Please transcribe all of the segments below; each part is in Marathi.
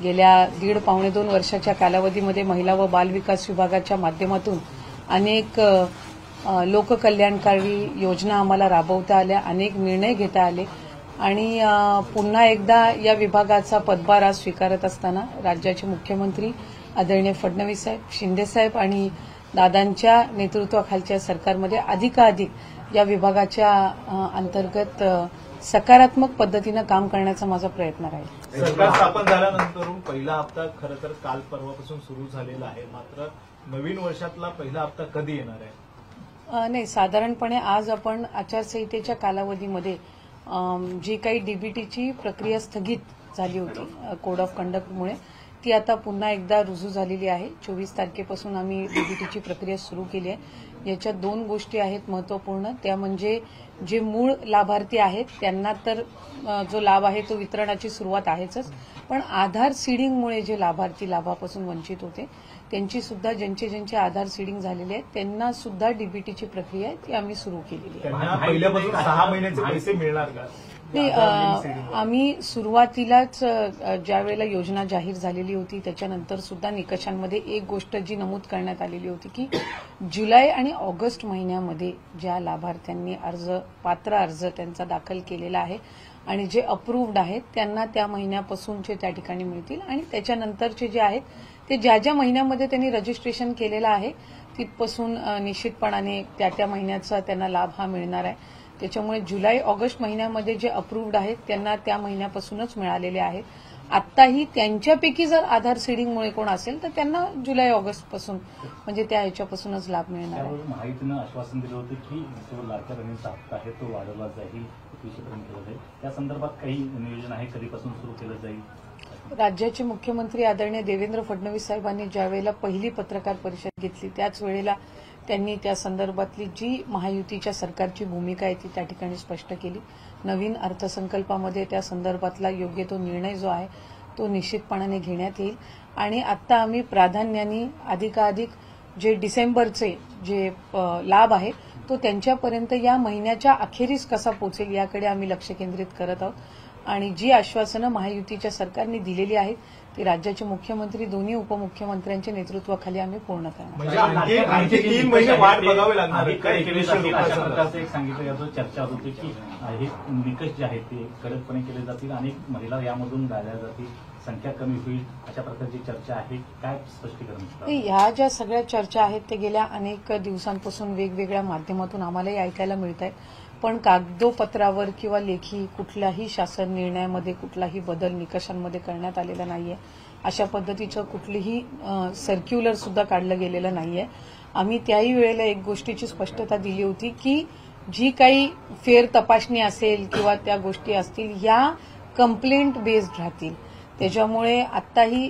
गेल्या 1.5-2 वर्षाच्या कालावधीमध्ये महिला व बाल विकास विभागाच्या माध्यमातून अनेक लोककल्याणकारी योजना आम्हाला राबवता आल्या, अनेक निर्णय घेता आले आणि पुन्हा एकदा या विभागाचा पदभार आज स्वीकारत असताना राज्याचे मुख्यमंत्री आदरणीय फडणवीस साहेब, शिंदे साहेब आणि दादांच्या नेतृत्वाखालच्या सरकारमध्ये अधिकाधिक या विभागाच्या अंतर्गत सकारात्मक पद्धतीनं काम करण्याचा माझा प्रयत्न राहील। सरकार स्थापन झाल्यानंतर पहिला हप्ता खरं तर काल परवापासून सुरू झालेला आहे, मात्र नवीन वर्षातला पहिला हप्ता कधी येणार आहे? नाही, साधारणपणे आज आपण आचारसंहितेच्या कालावधीमध्ये जी काही डीबीटीची प्रक्रिया स्थगित झाली होती कोड ऑफ कंडक्टमुळे, ती आता पुन्हा एकदा रुजू झालेली आहे। 24 तारखेपासून आम्ही डीबीटीची प्रक्रिया सुरू केली आहे। याच्यात 2 गोष्टी आहेत महत्त्वपूर्ण, त्या म्हणजे जे मूळ लाभार्थी आहेत त्यांना तर जो लाभ आहे तो वितरणाची सुरुवात आहेच, पण आधार सीडिंगमुळे जे लाभार्थी लाभापासून वंचित होते त्यांची सुद्धा ज्यांचे आधार सीडिंग झालेले आहेत त्यांना सुद्धा डीबीटीची प्रक्रिया आहे ती आम्ही सुरू केलेली आहे। पहिल्यापासून 6 महिन्याचे पैसे मिळणार का? आम्ही सुरुवातीलाच ज्या वेळेला योजना जाहीर झालेली होती त्याच्यानंतर सुद्धा निकषांमध्ये एक गोष्ट जी नमूद करण्यात आलेली होती की जुलै आणि ऑगस्ट महिन्यामध्ये ज्या लाभार्थ्यांनी पात्र अर्ज त्यांचा दाखल केलेला आहे आणि जे अप्रूव्ड आहेत त्यांना त्या महिन्यापासूनचे त्या ठिकाणी मिळतील आणि त्याच्यानंतरचे जे आहेत ते ज्या महिन्यामध्ये त्यांनी रजिस्ट्रेशन केलेलं आहे तिथपासून निश्चितपणाने त्या महिन्याचा त्यांना लाभ हा मिळणार आहे। त्याच्यामुळे जुलै ऑगस्ट महिन्यामध्ये जे अप्रूव्ड आहेत त्यांना त्या महिन्यापासूनच मिळालेले आहेत। आत्ताही त्यांच्यापैकी जर आधार सीडिंगमुळे कोण असेल तर त्यांना जुलै ऑगस्ट पासून म्हणजे त्या ह्याच्यापासूनच लाभ मिळणार आहे। माहितीनं आश्वासन दिलं होतं की जो लाडक्या बहिणीचा हप्ता आहे तो वाढवला जाईल, 21पर्यंत केला जाईल, त्या संदर्भात काही नियोजन आहे, कधीपासून सुरू केलं जाईल? राज्याचे मुख्यमंत्री आदरणीय देवेंद्र फडणवीस साहेबांनी ज्यावेळेला पहिली पत्रकार परिषद घेतली त्याच वेळेला त्यांनी त्या संदर्भातली जी महायुतीच्या सरकारची भूमिका आहे ती त्या ठिकाणी स्पष्ट केली। नवीन अर्थसंकल्पामध्ये त्या संदर्भातला योग्य तो निर्णय जो आहे तो निश्चितपणाने घेण्यात येईल आणि आता आम्ही प्राधान्याने अधिकाधिक जे डिसेंबरचे जे लाभ आहे तो त्यांच्यापर्यंत या महिन्याच्या अखेरीस कसा पोहोचेल याकडे आम्ही लक्ष केंद्रित करत आहोत आणि जी आश्वासनं महायुतीच्या सरकारने दिलेली आहेत ती राज्याचे मुख्यमंत्री दोन्ही उपमुख्यमंत्र्यांच्या नेतृत्वाखाली आम्ही पूर्ण करणार। आणखी 3 महिने वाट बघावी लागणार एक सांगितलं याचं चर्चा होती की हे निकष जे आहेत ते कडकपणे केले जातील, अनेक महिला यामधून गाळल्या जातील, संख्या कमी होईल, अशा प्रकारची चर्चा आहे, काय स्पष्टीकरण? ह्या ज्या सगळ्या चर्चा आहेत ते गेल्या अनेक दिवसांपासून वेगवेगळ्या माध्यमातून आम्हालाही ऐकायला मिळत आहेत, पण कागदोपत्रावर किंवा लेखी कुठल्याही शासन निर्णयामध्ये कुठलाही बदल निकषांमध्ये करण्यात आलेला नाहीये। अशा पद्धतीचं कुठलीही सर्क्युलर सुद्धा काढलं गेलेलं नाहीये। आम्ही त्याही वेळेला एक गोष्टीची स्पष्टता दिली होती की जी काही फेर तपासणी असेल किंवा त्या गोष्टी असतील या कंप्लेंट बेस्ड राहतील। त्याच्यामुळे आत्ताही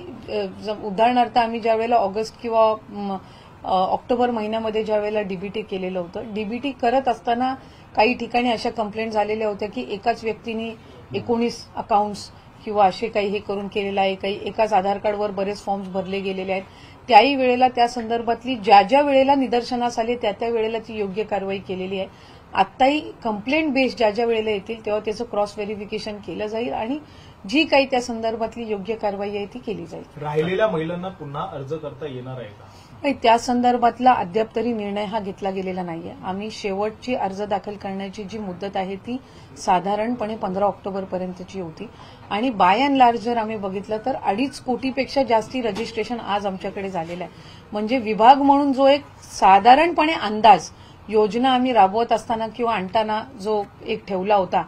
उदाहरणार्थ आम्ही ज्या वेळेला ऑगस्ट किंवा ऑक्टोबर महिन्यामध्ये ज्या वेळेला डीबीटी केलेलं होतं, डीबीटी करत असताना काही ठिकाणी अशा कंप्लेंट झालेल्या होत्या की एकाच व्यक्तीने 19 अकाउंट्स किंवा असे काही हे करून केलेलं आहे, काही एकाच आधार कार्डवर बरेच फॉर्म्स भरले गेलेले आहेत। त्याही वेळेला त्या संदर्भातली ज्या वेळेला निदर्शनास आले त्या वेळेला ती योग्य कारवाई केलेली आहे। आत्ताही कंप्लेंट बेस्ड ज्या वेळेला येतील तेव्हा त्याचं क्रॉस व्हेरिफिकेशन केलं जाईल आणि जी काही त्या संदर्भातली योग्य कारवाई आहे ती केली जाईल। राहिलेल्या महिलांना पुन्हा अर्ज करता येणार आहे का? नाही, त्या संदर्भातला अद्याप तरी निर्णय हा घेतला गेलेला नाहीये। आम्ही शेवटची अर्ज दाखल करण्याची जी मुदत आहे ती साधारणपणे 15 ऑक्टोबरपर्यंतची होती आणि बाय अँड लार्ज जर आम्ही बघितलं तर 2.5 कोटीपेक्षा जास्ती रजिस्ट्रेशन आज आमच्याकडे झालेलं आहे। म्हणजे विभाग म्हणून जो एक साधारणपणे अंदाज योजना आम्ही राबवत असताना किंवा आणताना जो एक ठेवला होता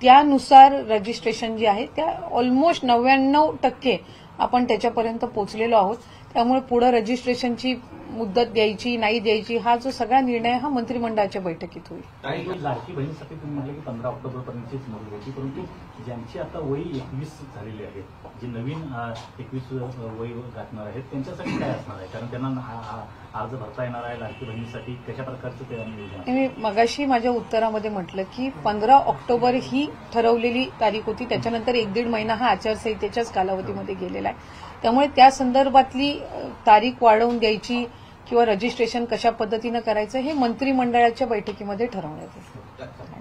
त्यानुसार रजिस्ट्रेशन जी आहे त्या ऑलमोस्ट 99% आपण त्याच्यापर्यंत पोहोचलेलो आहोत। त्यामुळे पुढे रजिस्ट्रेशनची मुदत द्यायची नाही द्यायची हा जो सगळा निर्णय हा मंत्रिमंडळाच्या बैठकीत होईल। लाडकी बहिणीसाठी तुम्ही म्हटलं की 15 ऑक्टोबरपर्यंतचीच मुदत होती, परंतु ज्यांची आता वय 21 झालेली आहे, जे नवीन 21 वय गाठणार आहेत त्यांच्यासाठी काय असणार आहे? कारण त्यांना अर्ज भरता येणार आहे लाडकी बहिणीसाठी, कशा प्रकारचं ते नियोजन? मी मगाशी माझ्या उत्तरामध्ये म्हटलं की 15 ऑक्टोबर ही ठरवलेली तारीख होती, त्याच्यानंतर 1-1.5 महिना हा आचारसंहितेच्याच कालावधीमध्ये गेलेला आहे। त्यामुळे त्या संदर्भातली तारीख वाढवून द्यायची किंवा रजिस्ट्रेशन कशा पद्धतीनं करायचं हे मंत्रिमंडळाच्या बैठकीमध्ये ठरवण्यात येईल।